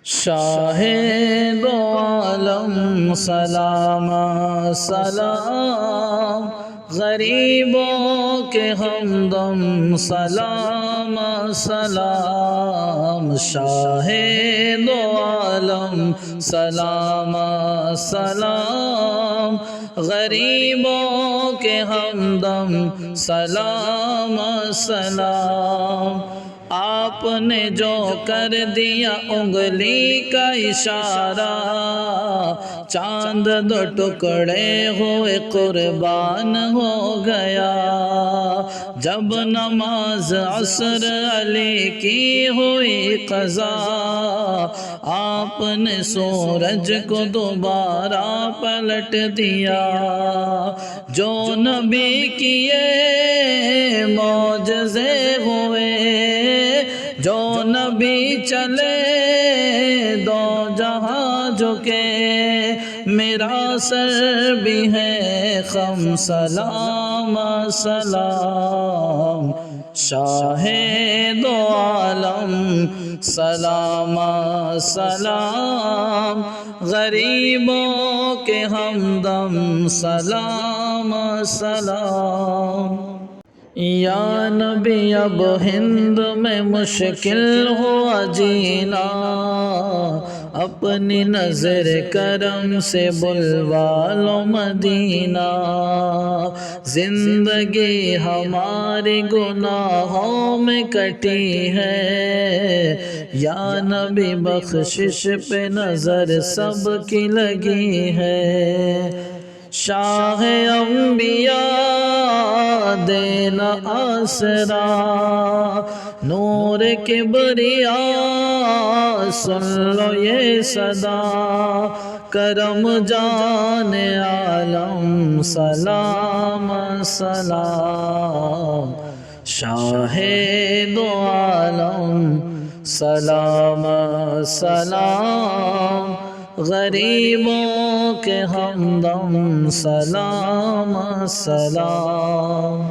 شاہ دو عالم سلام سلام، غریبوں کے ہمدم سلام سلام، شاہ دو عالم سلام سلام، غریبوں کے ہمدم سلام سلام۔ آپ نے جو کر دیا انگلی کا اشارہ، چاند دو ٹکڑے ہوئے قربان ہو گیا۔ جب نماز عصر علی کی ہوئی قضا، آپ نے سورج کو دوبارہ پلٹ دیا۔ جو نبی کیے معجزے ہوئے، جو نبی چلے دو جہاں جھکے، میرا سر بھی ہے خم سلام سلام، شاہ دو عالم سلام سلام، غریبوں کے ہمدم سلام سلام۔ یا نبی اب ہند میں مشکل ہوا جینا، اپنی نظر کرم سے بلوا لو مدینہ۔ زندگی ہماری گناہوں میں کٹی ہے، یا نبی بخشش پہ نظر سب کی لگی ہے۔ شاہ انبیاء دینا آسرا، نور کبریا سن لو یہ صدا، کرم جان عالم سلام سلام، شاہ دو عالم سلام سلام، غریبوں کے ہمدم سلام سلام۔